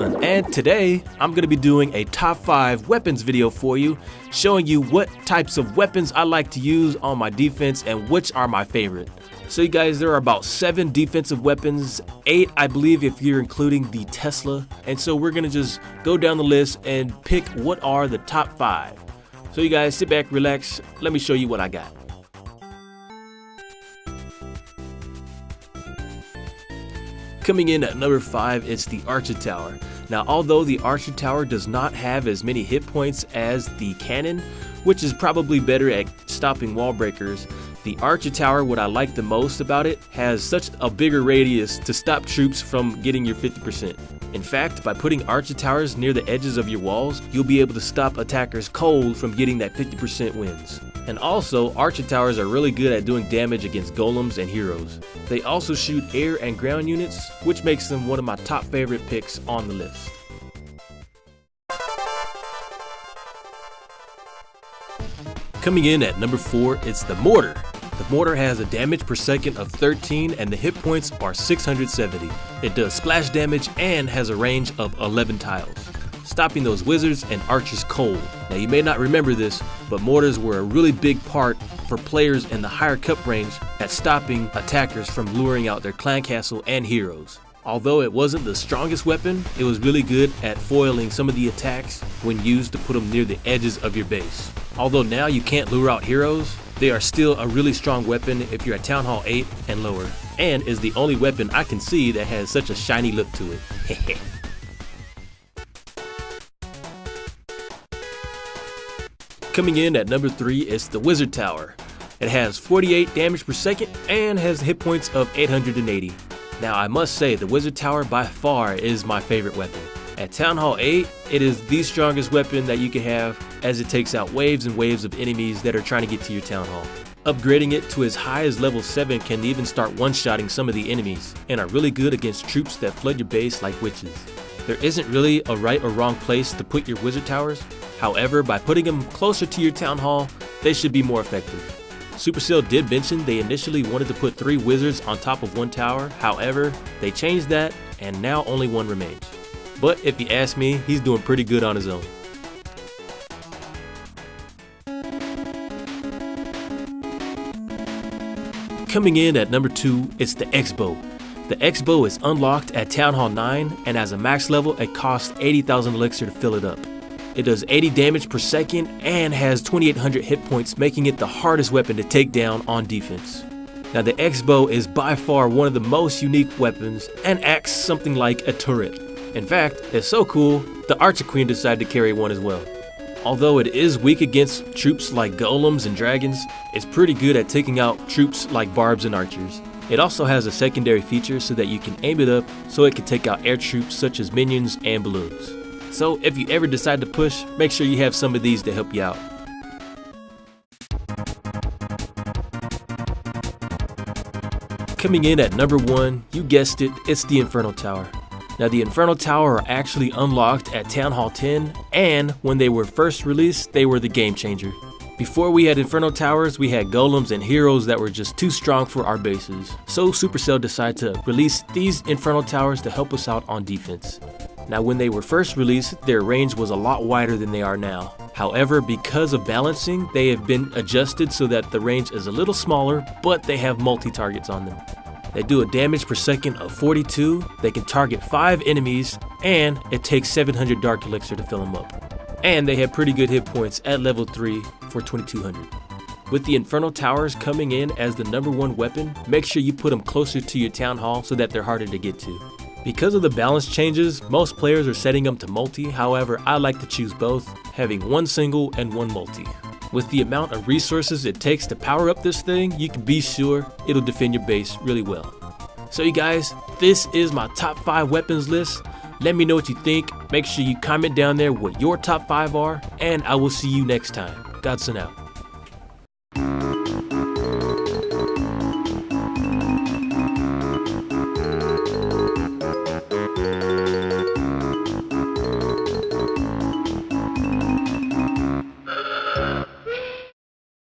And today I'm going to be doing a top 5 weapons video for you, showing you what types of weapons I like to use on my defense and which are my favorite. So you guys, there are about 7 defensive weapons, 8 I believe if you're including the Tesla, and so we're going to just go down the list and pick what are the top 5. So you guys sit back, relax, let me show you what I got. Coming in at number 5, it's the Archer Tower. Now, although the Archer Tower does not have as many hit points as the cannon, which is probably better at stopping wall breakers, the Archer Tower, what I like the most about it, has such a bigger radius to stop troops from getting your 50%. In fact, by putting Archer Towers near the edges of your walls, you'll be able to stop attackers cold from getting that 50% wins. And also, Archer Towers are really good at doing damage against golems and heroes. They also shoot air and ground units, which makes them one of my top favorite picks on the list. Coming in at number 4, it's the Mortar. The Mortar has a damage per second of 13 and the hit points are 670. It does splash damage and has a range of 11 tiles, stopping those wizards and archers cold. Now you may not remember this, but mortars were a really big part for players in the higher cup range at stopping attackers from luring out their clan castle and heroes. Although it wasn't the strongest weapon, it was really good at foiling some of the attacks when used to put them near the edges of your base. Although now you can't lure out heroes, they are still a really strong weapon if you're at Town Hall 8 and lower, and is the only weapon I can see that has such a shiny look to it. Coming in at number 3 is the Wizard Tower. It has 48 damage per second and has hit points of 880. Now I must say the Wizard Tower by far is my favorite weapon. At Town Hall 8, it is the strongest weapon that you can have, as it takes out waves and waves of enemies that are trying to get to your Town Hall. Upgrading it to as high as level 7 can even start one-shotting some of the enemies, and are really good against troops that flood your base like witches. There isn't really a right or wrong place to put your Wizard Towers, however by putting them closer to your Town Hall, they should be more effective. Supercell did mention they initially wanted to put 3 wizards on top of 1 tower, however, they changed that and now only 1 remains. But if you ask me, he's doing pretty good on his own. Coming in at number 2, it's the X-Bow. The X-Bow is unlocked at Town Hall 9 and as a max level it costs 80,000 elixir to fill it up. It does 80 damage per second and has 2800 hit points, making it the hardest weapon to take down on defense. Now the X-Bow is by far one of the most unique weapons and acts something like a turret. In fact, it's so cool, the Archer Queen decided to carry one as well. Although it is weak against troops like golems and dragons, it's pretty good at taking out troops like barbs and archers. It also has a secondary feature so that you can aim it up so it can take out air troops such as minions and balloons. So if you ever decide to push, make sure you have some of these to help you out. Coming in at number 1, you guessed it, it's the Inferno Tower. Now the Inferno Tower are actually unlocked at Town Hall 10, and when they were first released, they were the game changer. Before we had Inferno Towers, we had golems and heroes that were just too strong for our bases. So Supercell decided to release these Inferno Towers to help us out on defense. Now when they were first released, their range was a lot wider than they are now. However, because of balancing, they have been adjusted so that the range is a little smaller, but they have multi-targets on them. They do a damage per second of 42, they can target 5 enemies, and it takes 700 Dark Elixir to fill them up. And they have pretty good hit points at level 3 for 2200. With the Inferno Towers coming in as the number 1 weapon, make sure you put them closer to your Town Hall so that they're harder to get to. Because of the balance changes, most players are setting them to multi, however I like to choose both, having 1 single and 1 multi. With the amount of resources it takes to power up this thing, you can be sure it'll defend your base really well. So you guys, this is my top 5 weapons list. Let me know what you think. Make sure you comment down there what your top 5 are, and I will see you next time. Godson out.